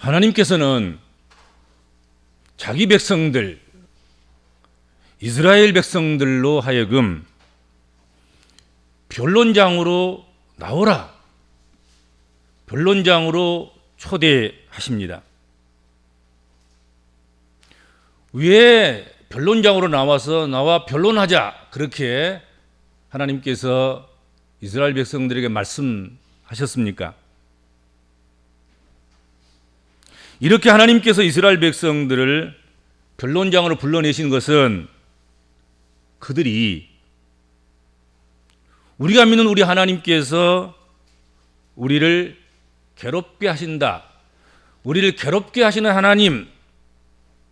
하나님께서는 자기 백성들, 이스라엘 백성들로 하여금 변론장으로 나오라, 변론장으로 초대하십니다. 왜 변론장으로 나와 변론하자, 그렇게 하나님께서 이스라엘 백성들에게 말씀하셨습니까? 이렇게 하나님께서 이스라엘 백성들을 변론장으로 불러내신 것은 그들이 우리가 믿는 우리 하나님께서 우리를 괴롭게 하신다, 우리를 괴롭게 하시는 하나님,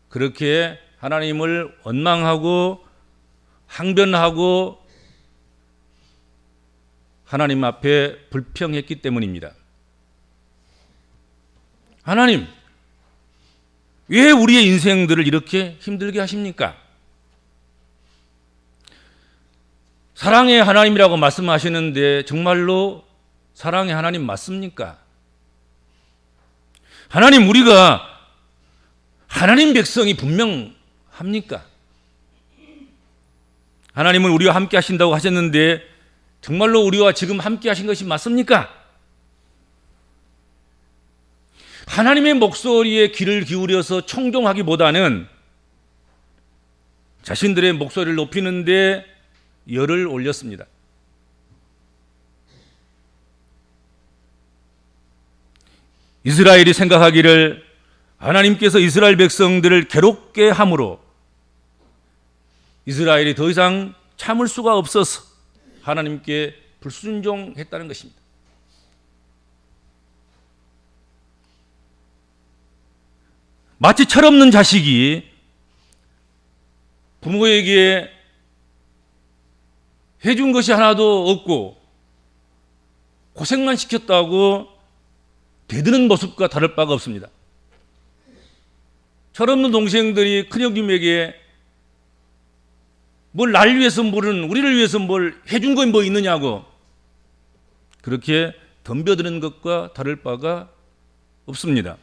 그렇게 하나님을 원망하고 항변하고 하나님 앞에 불평했기 때문입니다. 하나님, 왜 우리의 인생들을 이렇게 힘들게 하십니까? 사랑의 하나님이라고 말씀하시는데 정말로 사랑의 하나님 맞습니까? 하나님, 우리가 하나님 백성이 분명합니까? 하나님은 우리와 함께 하신다고 하셨는데 정말로 우리와 지금 함께 하신 것이 맞습니까? 하나님의 목소리에 귀를 기울여서 청종하기보다는 자신들의 목소리를 높이는 데 열을 올렸습니다. 이스라엘이 생각하기를 하나님께서 이스라엘 백성들을 괴롭게 함으로 이스라엘이 더 이상 참을 수가 없어서 하나님께 불순종했다는 것입니다. 마치 철없는 자식이 부모에게 해준 것이 하나도 없고 고생만 시켰다고 대드는 모습과 다를 바가 없습니다. 철없는 동생들이 큰형님에게 뭘 날 위해서 우리를 위해서 뭘 해준 건 뭐 있느냐고 그렇게 덤벼드는 것과 다를 바가 없습니다.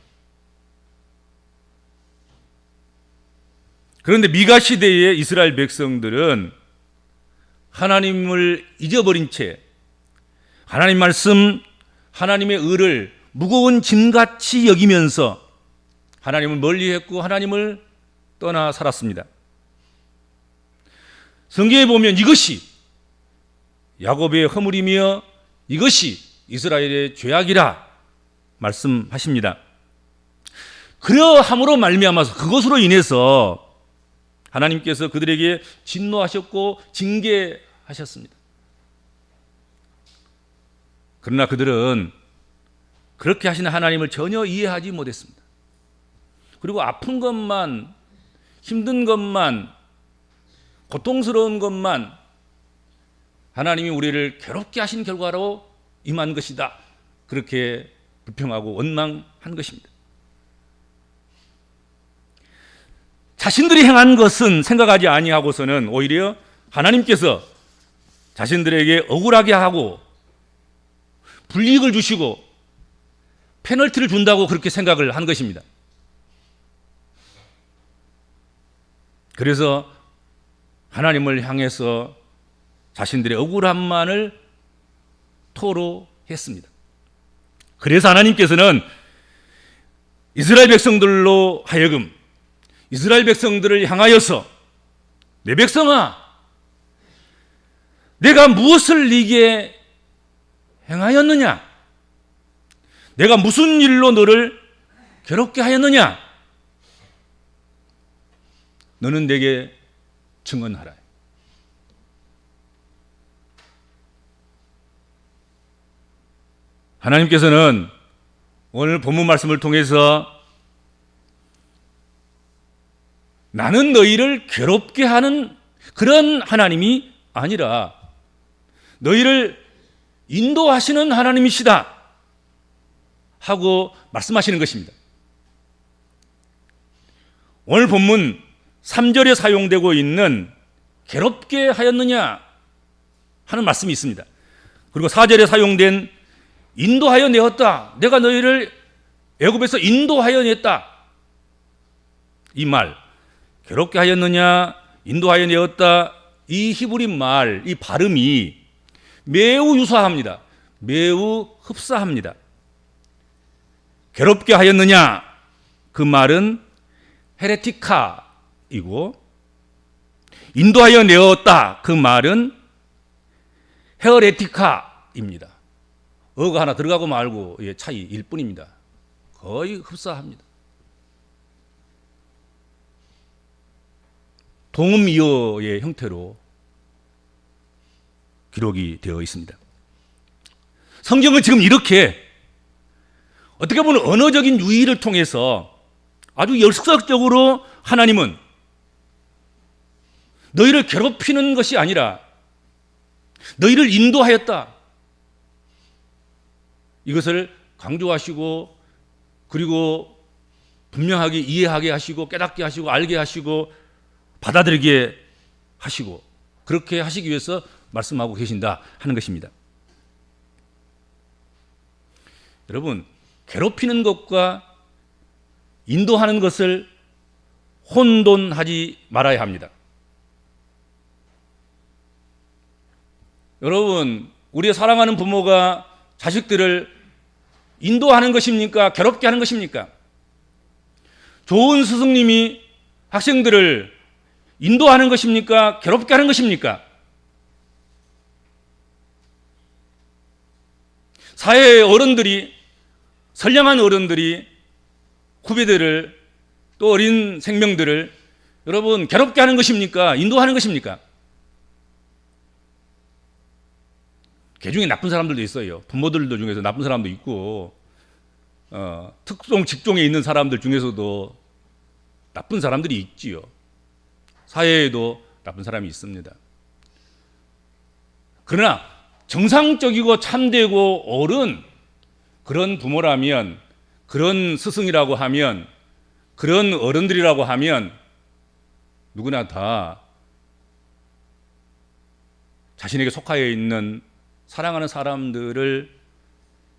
그런데 미가 시대의 이스라엘 백성들은 하나님을 잊어버린 채 하나님 말씀, 하나님의 의를 무거운 짐같이 여기면서 하나님을 멀리했고 하나님을 떠나 살았습니다. 성경에 보면 이것이 야곱의 허물이며 이것이 이스라엘의 죄악이라 말씀하십니다. 그러함으로 말미암아서 그것으로 인해서 하나님께서 그들에게 진노하셨고 징계하셨습니다. 그러나 그들은 그렇게 하시는 하나님을 전혀 이해하지 못했습니다. 그리고 아픈 것만, 힘든 것만, 고통스러운 것만 하나님이 우리를 괴롭게 하신 결과로 임한 것이다, 그렇게 불평하고 원망한 것입니다. 자신들이 행한 것은 생각하지 아니하고서는 오히려 하나님께서 자신들에게 억울하게 하고 불이익을 주시고 페널티를 준다고 그렇게 생각을 한 것입니다. 그래서 하나님을 향해서 자신들의 억울함만을 토로했습니다. 그래서 하나님께서는 이스라엘 백성들로 하여금 이스라엘 백성들을 향하여서 내 백성아, 내가 무엇을 네게 행하였느냐? 내가 무슨 일로 너를 괴롭게 하였느냐? 너는 내게 증언하라. 하나님께서는 오늘 본문 말씀을 통해서 나는 너희를 괴롭게 하는 그런 하나님이 아니라 너희를 인도하시는 하나님이시다 하고 말씀하시는 것입니다. 오늘 본문 3절에 사용되고 있는 괴롭게 하였느냐 하는 말씀이 있습니다. 그리고 4절에 사용된 인도하여 내었다, 내가 너희를 애굽에서 인도하여 냈다. 이 말, 괴롭게 하였느냐, 인도하여 내었다. 이 히브리 말, 이 발음이 매우 유사합니다. 매우 흡사합니다. 괴롭게 하였느냐, 그 말은 헤레티카이고, 인도하여 내었다, 그 말은 헤어레티카입니다. 어가 하나 들어가고 말고의 차이일 뿐입니다. 거의 흡사합니다. 동음이어의 형태로 기록이 되어 있습니다. 성경은 지금 이렇게 어떻게 보면 언어적인 유희를 통해서 아주 역사적으로 하나님은 너희를 괴롭히는 것이 아니라 너희를 인도하였다. 이것을 강조하시고, 그리고 분명하게 이해하게 하시고, 깨닫게 하시고, 알게 하시고, 받아들이게 하시고, 그렇게 하시기 위해서 말씀하고 계신다 하는 것입니다. 여러분, 괴롭히는 것과 인도하는 것을 혼돈하지 말아야 합니다. 여러분, 우리의 사랑하는 부모가 자식들을 인도하는 것입니까? 괴롭게 하는 것입니까? 좋은 스승님이 학생들을 인도하는 것입니까? 괴롭게 하는 것입니까? 사회의 어른들이, 선량한 어른들이 후배들을, 또 어린 생명들을 여러분 괴롭게 하는 것입니까? 인도하는 것입니까? 개 중에 나쁜 사람들도 있어요. 부모들 중에서 나쁜 사람도 있고, 특정 직종에 있는 사람들 중에서도 나쁜 사람들이 있지요. 사회에도 나쁜 사람이 있습니다. 그러나 정상적이고 참되고 옳은 그런 부모라면, 그런 스승이라고 하면, 그런 어른들이라고 하면 누구나 다 자신에게 속하여 있는 사랑하는 사람들을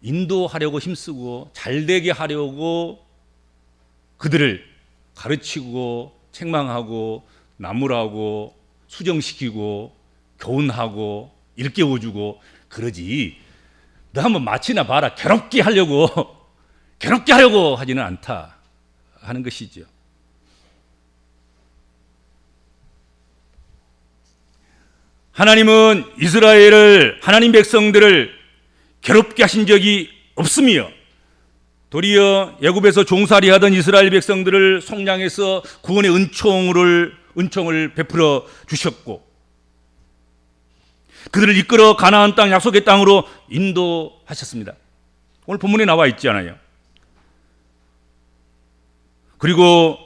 인도하려고 힘쓰고 잘되게 하려고 그들을 가르치고 책망하고 나무라고 수정시키고 교훈하고 일깨워주고 그러지, 너 한번 마치나 봐라, 괴롭게 하려고 하지는 않다 하는 것이죠. 하나님은 이스라엘을, 하나님 백성들을 괴롭게 하신 적이 없으며, 도리어 애굽에서 종살이 하던 이스라엘 백성들을 속량해서 구원의 은총을 베풀어 주셨고, 그들을 이끌어 가나안 땅, 약속의 땅으로 인도하셨습니다. 오늘 본문에 나와 있잖아요. 그리고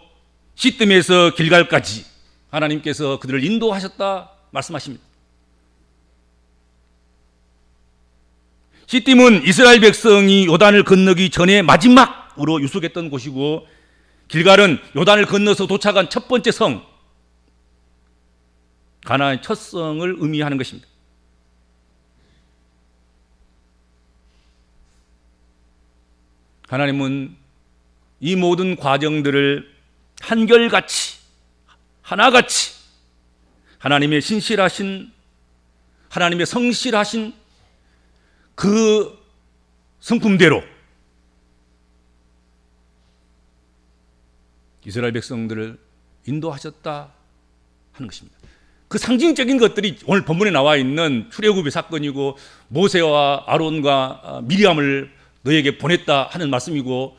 시뜸에서 길갈까지 하나님께서 그들을 인도하셨다 말씀하십니다. 시딤은 이스라엘 백성이 요단을 건너기 전에 마지막으로 유숙했던 곳이고, 길갈은 요단을 건너서 도착한 첫 번째 성, 가나안의 첫 성을 의미하는 것입니다. 하나님은 이 모든 과정들을 한결같이, 하나같이 하나님의 신실하신, 하나님의 성실하신 그 성품대로 이스라엘 백성들을 인도하셨다 하는 것입니다. 그 상징적인 것들이 오늘 본문에 나와 있는 출애굽의 사건이고, 모세와 아론과 미리암을 너에게 보냈다 하는 말씀이고,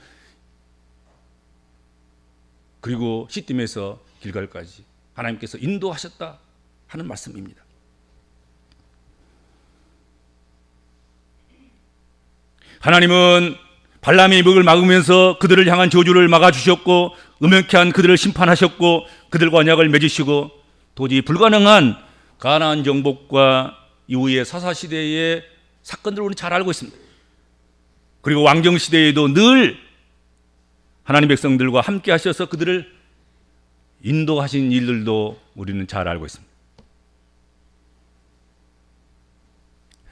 그리고 시딤에서 길갈까지 하나님께서 인도하셨다 하는 말씀입니다. 하나님은 발람의 목을 막으면서 그들을 향한 저주를 막아주셨고, 음행케 한 그들을 심판하셨고, 그들과 언약을 맺으시고, 도저히 불가능한 가나안 정복과 이후의 사사시대의 사건들을 우리는 잘 알고 있습니다. 그리고 왕정시대에도 늘 하나님 백성들과 함께 하셔서 그들을 인도하신 일들도 우리는 잘 알고 있습니다.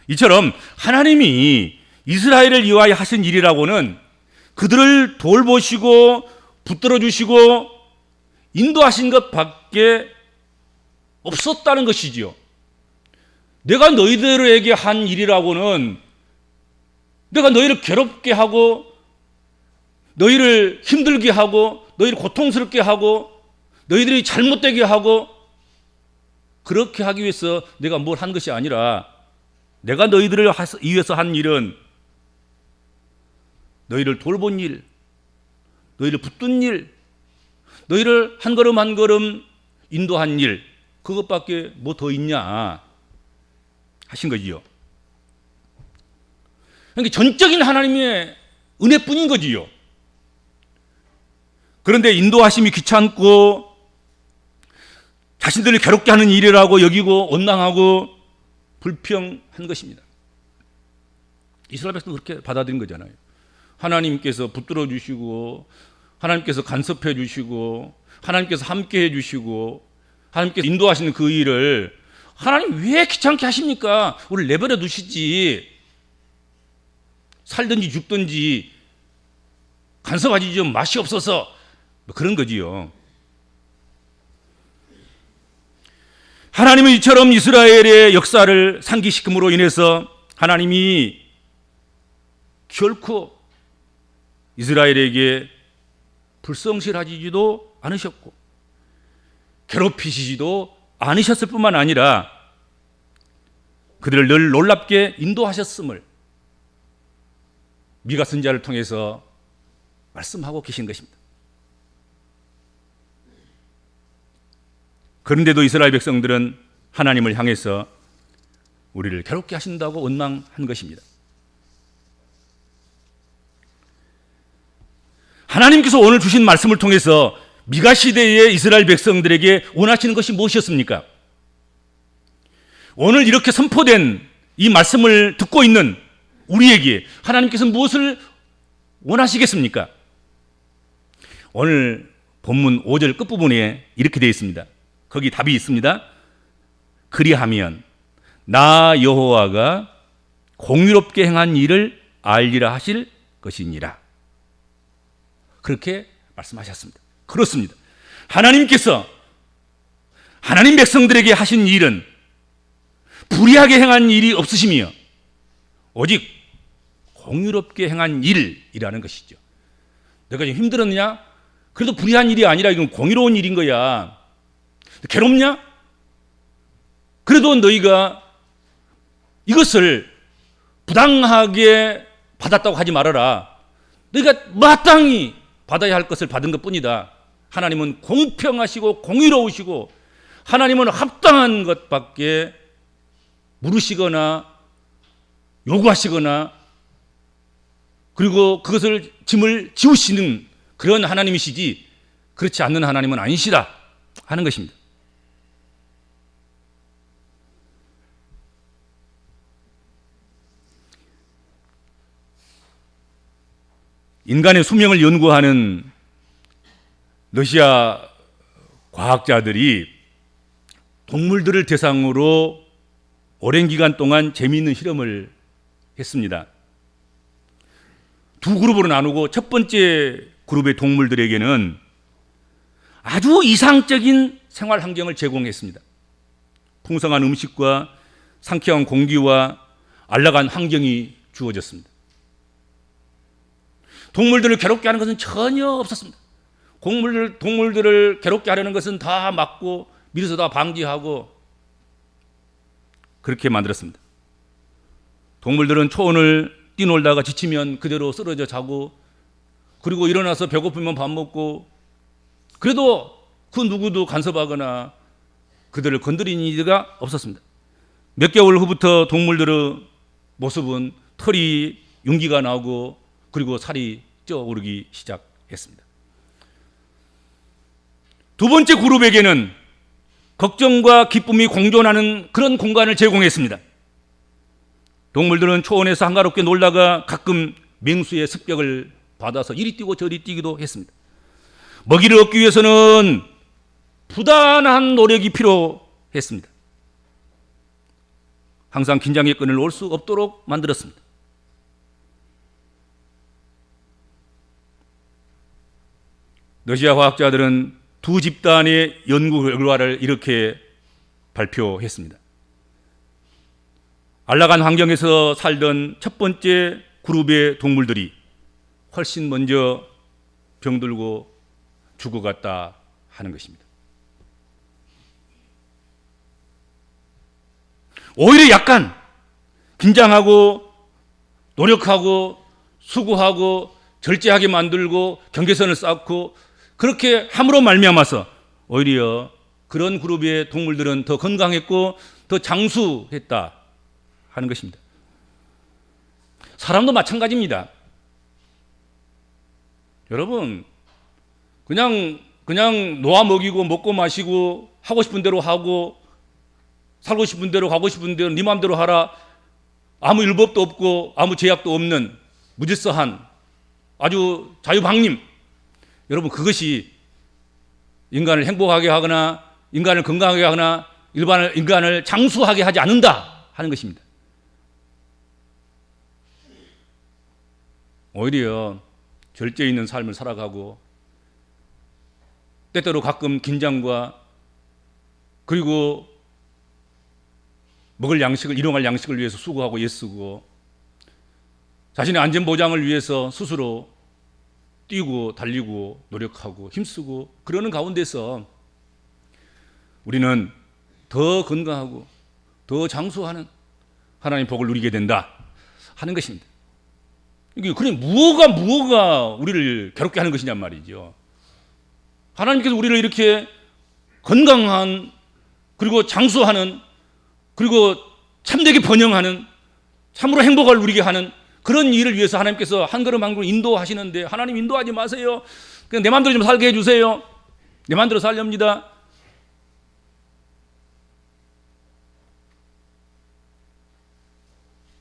이처럼 하나님이 이스라엘을 위하여 하신 일이라고는 그들을 돌보시고 붙들어 주시고 인도하신 것밖에 없었다는 것이지요. 내가 너희들에게 한 일이라고는 내가 너희를 괴롭게 하고 너희를 힘들게 하고 너희를 고통스럽게 하고 너희들이 잘못되게 하고 그렇게 하기 위해서 내가 뭘 한 것이 아니라 내가 너희들을 위해서 한 일은 너희를 돌본 일, 너희를 붙든 일, 너희를 한 걸음 한 걸음 인도한 일, 그것밖에 뭐 더 있냐 하신 거지요. 그러니까 전적인 하나님의 은혜뿐인 거지요. 그런데 인도하심이 귀찮고 자신들을 괴롭게 하는 일이라고 여기고 원망하고 불평한 것입니다. 이스라엘 백성도 그렇게 받아들인 거잖아요. 하나님께서 붙들어 주시고 하나님께서 간섭해 주시고 하나님께서 함께 해 주시고 하나님께서 인도하시는 그 일을 하나님 왜 귀찮게 하십니까? 우리를 내버려 두시지. 살든지 죽든지 간섭하지 좀 맛이 없어서 뭐 그런 거지요. 하나님은 이처럼 이스라엘의 역사를 상기시킴으로 인해서 하나님이 결코 이스라엘에게 불성실하지도 않으셨고 괴롭히시지도 않으셨을 뿐만 아니라 그들을 늘 놀랍게 인도하셨음을 미가 선지자를 통해서 말씀하고 계신 것입니다. 그런데도 이스라엘 백성들은 하나님을 향해서 우리를 괴롭게 하신다고 원망한 것입니다. 하나님께서 오늘 주신 말씀을 통해서 미가 시대의 이스라엘 백성들에게 원하시는 것이 무엇이었습니까? 오늘 이렇게 선포된 이 말씀을 듣고 있는 우리에게 하나님께서 무엇을 원하시겠습니까? 오늘 본문 5절 끝부분에 이렇게 되어 있습니다. 거기 답이 있습니다. 그리하면 나 여호와가 공의롭게 행한 일을 알리라 하실 것이니라. 그렇게 말씀하셨습니다. 그렇습니다. 하나님께서 하나님 백성들에게 하신 일은 불의하게 행한 일이 없으시며 오직 공의롭게 행한 일이라는 것이죠. 내가 좀 힘들었냐? 그래도 불의한 일이 아니라 이건 공의로운 일인 거야. 괴롭냐? 그래도 너희가 이것을 부당하게 받았다고 하지 말아라. 너희가 마땅히 받아야 할 것을 받은 것뿐이다. 하나님은 공평하시고 공의로우시고 하나님은 합당한 것밖에 물으시거나 요구하시거나 그리고 그것을 짐을 지우시는 그런 하나님이시지 그렇지 않는 하나님은 아니시다 하는 것입니다. 인간의 수명을 연구하는 러시아 과학자들이 동물들을 대상으로 오랜 기간 동안 재미있는 실험을 했습니다. 두 그룹으로 나누고 첫 번째 그룹의 동물들에게는 아주 이상적인 생활 환경을 제공했습니다. 풍성한 음식과 상쾌한 공기와 안락한 환경이 주어졌습니다. 동물들을 괴롭게 하는 것은 전혀 없었습니다. 동물들을 괴롭게 하려는 것은 다 막고 미리서 다 방지하고 그렇게 만들었습니다. 동물들은 초원을 뛰놀다가 지치면 그대로 쓰러져 자고 그리고 일어나서 배고프면 밥 먹고 그래도 그 누구도 간섭하거나 그들을 건드리는 이가 없었습니다. 몇 개월 후부터 동물들의 모습은 털이 윤기가 나고 그리고 살이 쪄오르기 시작했습니다. 두 번째 그룹에게는 걱정과 기쁨이 공존하는 그런 공간을 제공했습니다. 동물들은 초원에서 한가롭게 놀다가 가끔 맹수의 습격을 받아서 이리 뛰고 저리 뛰기도 했습니다. 먹이를 얻기 위해서는 부단한 노력이 필요했습니다. 항상 긴장의 끈을 놓을 수 없도록 만들었습니다. 러시아 과학자들은 두 집단의 연구 결과를 이렇게 발표했습니다. 안락한 환경에서 살던 첫 번째 그룹의 동물들이 훨씬 먼저 병들고 죽어갔다 하는 것입니다. 오히려 약간 긴장하고 노력하고 수고하고 절제하게 만들고 경계선을 쌓고 그렇게 함으로 말미암아서 오히려 그런 그룹의 동물들은 더 건강했고 더 장수했다 하는 것입니다. 사람도 마찬가지입니다. 여러분, 그냥 놓아 먹이고 먹고 마시고 하고 싶은 대로 하고 살고 싶은 대로 가고 싶은 대로 네 마음대로 하라, 아무 율법도 없고 아무 제약도 없는 무질서한 아주 자유방림, 여러분 그것이 인간을 행복하게 하거나 인간을 건강하게 하거나 인간을 장수하게 하지 않는다 하는 것입니다. 오히려 절제 있는 삶을 살아가고 때때로 가끔 긴장과 그리고 먹을 양식을 일용할 양식을 위해서 수고하고 애쓰고 자신의 안전 보장을 위해서 스스로 뛰고 달리고 노력하고 힘쓰고 그러는 가운데서 우리는 더 건강하고 더 장수하는 하나님의 복을 누리게 된다 하는 것입니다. 이게 그래 무엇가 우리를 괴롭게 하는 것이냔 말이죠. 하나님께서 우리를 이렇게 건강한 그리고 장수하는 그리고 참되게 번영하는 참으로 행복을 누리게 하는 그런 일을 위해서 하나님께서 한 걸음 한 걸음 인도하시는데 하나님 인도하지 마세요. 그냥 내 마음대로 좀 살게 해주세요. 내 마음대로 살렵니다.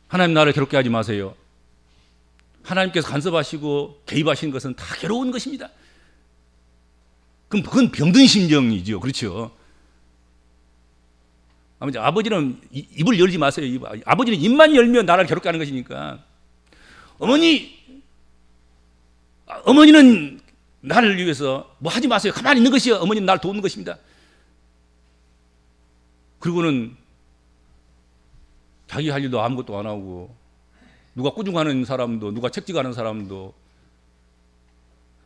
하나님 나를 괴롭게 하지 마세요. 하나님께서 간섭하시고 개입하시는 것은 다 괴로운 것입니다. 그럼 그건 병든 심정이죠. 그렇죠. 아버지는 입을 열지 마세요. 아버지는 입만 열면 나를 괴롭게 하는 것이니까. 어머니는 나를 위해서 뭐 하지 마세요. 가만히 있는 것이 어머니는 나를 도우는 것입니다. 그리고는 자기 할 일도 아무것도 안 하고 누가 꾸중하는 사람도 누가 책찍하는 사람도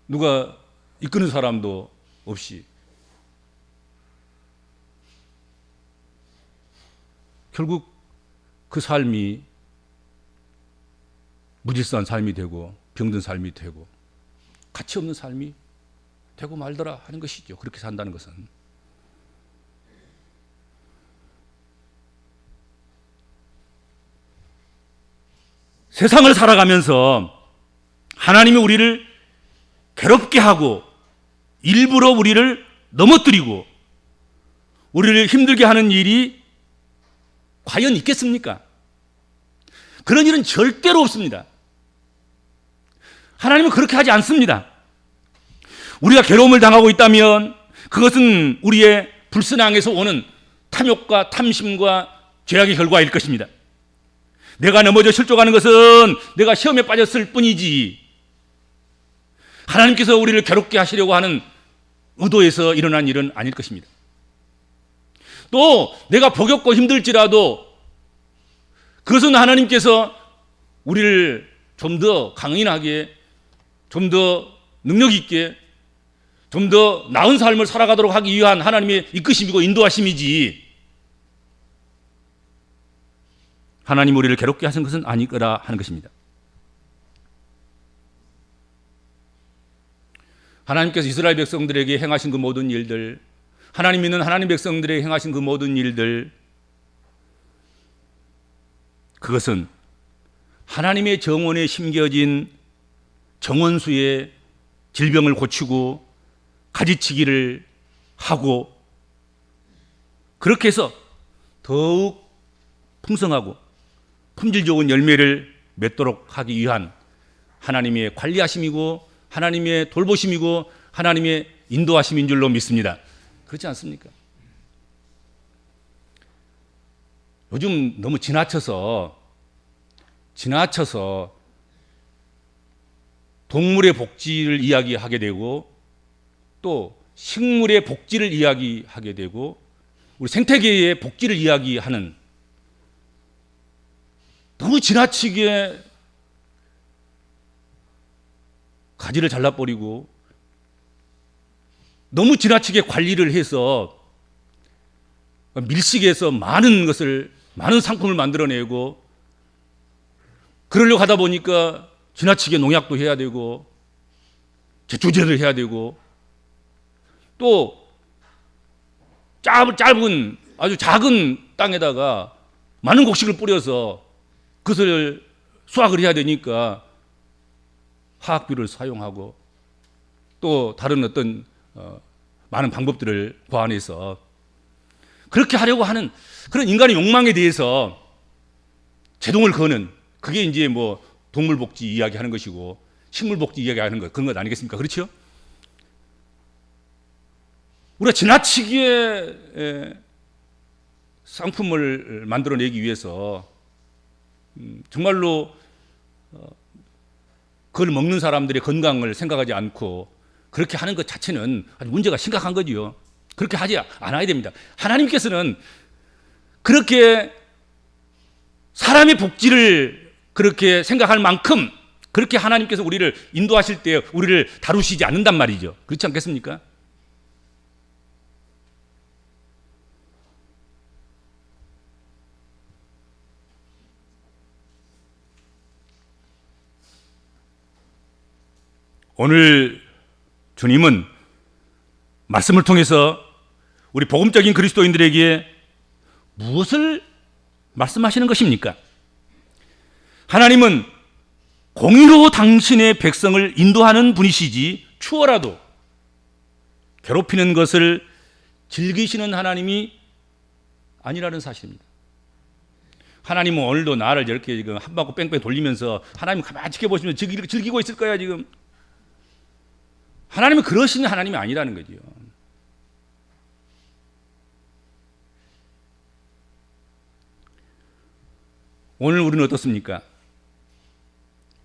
누가 이끄는 사람도 없이 결국 그 삶이 무질서한 삶이 되고 병든 삶이 되고 가치 없는 삶이 되고 말더라 하는 것이죠. 그렇게 산다는 것은. 세상을 살아가면서 하나님이 우리를 괴롭게 하고 일부러 우리를 넘어뜨리고 우리를 힘들게 하는 일이 과연 있겠습니까? 그런 일은 절대로 없습니다. 하나님은 그렇게 하지 않습니다. 우리가 괴로움을 당하고 있다면 그것은 우리의 불신앙에서 오는 탐욕과 탐심과 죄악의 결과일 것입니다. 내가 넘어져 실족하는 것은 내가 시험에 빠졌을 뿐이지 하나님께서 우리를 괴롭게 하시려고 하는 의도에서 일어난 일은 아닐 것입니다. 또 내가 버겁고 힘들지라도 그것은 하나님께서 우리를 좀 더 강인하게 좀 더 능력 있게 좀 더 나은 삶을 살아가도록 하기 위한 하나님의 이끄심이고 인도하심이지 하나님 우리를 괴롭게 하신 것은 아닐 거라 하는 것입니다. 하나님께서 이스라엘 백성들에게 행하신 그 모든 일들, 하나님 믿는 하나님 백성들에게 행하신 그 모든 일들, 그것은 하나님의 정원에 심겨진 정원수의 질병을 고치고 가지치기를 하고 그렇게 해서 더욱 풍성하고 품질 좋은 열매를 맺도록 하기 위한 하나님의 관리하심이고 하나님의 돌보심이고 하나님의 인도하심인 줄로 믿습니다. 그렇지 않습니까? 요즘 너무 지나쳐서 동물의 복지를 이야기하게 되고 또 식물의 복지를 이야기하게 되고 우리 생태계의 복지를 이야기하는 너무 지나치게 가지를 잘라버리고 너무 지나치게 관리를 해서 밀식해서 많은 상품을 만들어내고 그러려고 하다 보니까 지나치게 농약도 해야 되고 제초제를 해야 되고 또 짧은 아주 작은 땅에다가 많은 곡식을 뿌려서 그것을 수확을 해야 되니까 화학비를 사용하고 또 다른 어떤 많은 방법들을 고안해서 그렇게 하려고 하는 그런 인간의 욕망에 대해서 제동을 거는 그게 이제 뭐 동물복지 이야기하는 것이고 식물복지 이야기하는 것 그런 것 아니겠습니까? 그렇죠? 우리가 지나치게 상품을 만들어내기 위해서 정말로 그걸 먹는 사람들의 건강을 생각하지 않고 그렇게 하는 것 자체는 아주 문제가 심각한 거지요. 그렇게 하지 않아야 됩니다. 하나님께서는 그렇게 사람의 복지를 그렇게 생각할 만큼 그렇게 하나님께서 우리를 인도하실 때 우리를 다루시지 않는단 말이죠. 그렇지 않겠습니까? 오늘 주님은 말씀을 통해서 우리 복음적인 그리스도인들에게 무엇을 말씀하시는 것입니까? 하나님은 공의로 당신의 백성을 인도하는 분이시지 추워라도 괴롭히는 것을 즐기시는 하나님이 아니라는 사실입니다. 하나님은 오늘도 나를 저렇게 지금 한 바퀴 뺑뺑 돌리면서 하나님 가만히 지켜보시면 즐기고 있을 거야 지금. 하나님은 그러시는 하나님이 아니라는 거죠. 오늘 우리는 어떻습니까?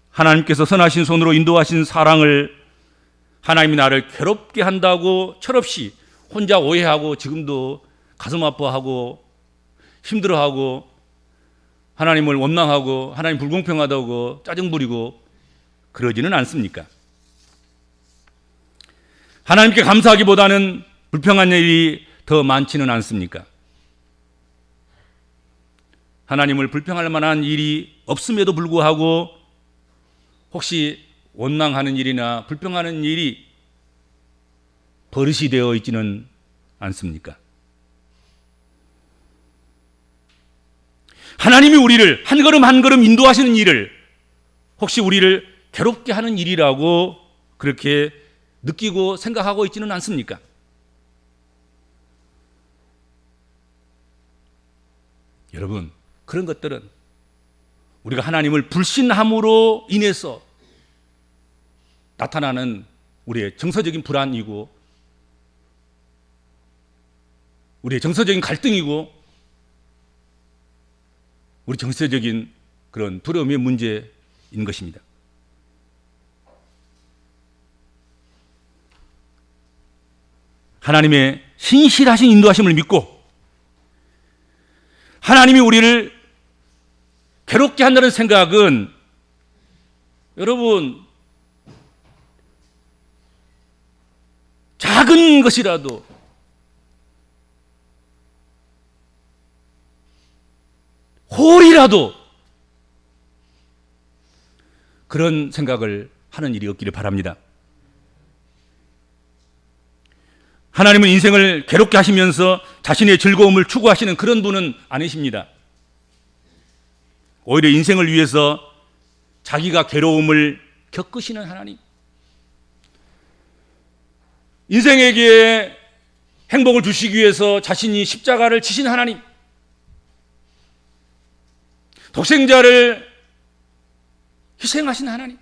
하나님께서 선하신 손으로 인도하신 사랑을 하나님이 나를 괴롭게 한다고 철없이 혼자 오해하고 지금도 가슴 아파하고 힘들어하고 하나님을 원망하고 하나님 불공평하다고 짜증 부리고 그러지는 않습니까? 하나님께 감사하기보다는 불평한 일이 더 많지는 않습니까? 하나님을 불평할 만한 일이 없음에도 불구하고 혹시 원망하는 일이나 불평하는 일이 버릇이 되어 있지는 않습니까? 하나님이 우리를 한 걸음 한 걸음 인도하시는 일을 혹시 우리를 괴롭게 하는 일이라고 그렇게 느끼고 생각하고 있지는 않습니까? 여러분, 그런 것들은 우리가 하나님을 불신함으로 인해서 나타나는 우리의 정서적인 불안이고 우리의 정서적인 갈등이고 우리 정서적인 그런 두려움의 문제인 것입니다. 하나님의 신실하신 인도하심을 믿고 하나님이 우리를 괴롭게 한다는 생각은 여러분 작은 것이라도 홀이라도 그런 생각을 하는 일이 없기를 바랍니다. 하나님은 인생을 괴롭게 하시면서 자신의 즐거움을 추구하시는 그런 분은 아니십니다. 오히려 인생을 위해서 자기가 괴로움을 겪으시는 하나님, 인생에게 행복을 주시기 위해서 자신이 십자가를 지신 하나님, 독생자를 희생하신 하나님,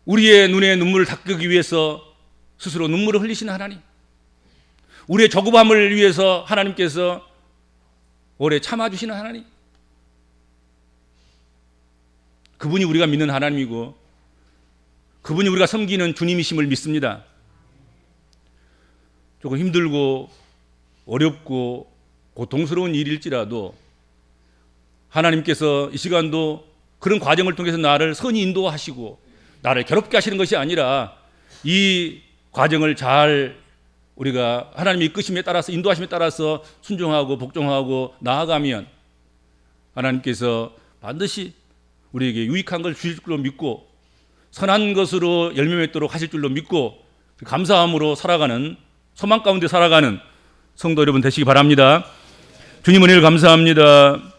우리의 눈에 눈물을 닦기 위해서 스스로 눈물을 흘리신 하나님, 우리의 저급함을 위해서 하나님께서 오래 참아주시는 하나님, 그분이 우리가 믿는 하나님이고 그분이 우리가 섬기는 주님이심을 믿습니다. 조금 힘들고 어렵고 고통스러운 일일지라도 하나님께서 이 시간도 그런 과정을 통해서 나를 선히 인도하시고 나를 괴롭게 하시는 것이 아니라 이 과정을 잘 우리가 하나님의 이끄심에 따라서 인도하심에 따라서 순종하고 복종하고 나아가면 하나님께서 반드시 우리에게 유익한 걸 주실 줄로 믿고 선한 것으로 열매 맺도록 하실 줄로 믿고 감사함으로 살아가는 소망 가운데 살아가는 성도 여러분 되시기 바랍니다. 주님 은혜를 감사합니다.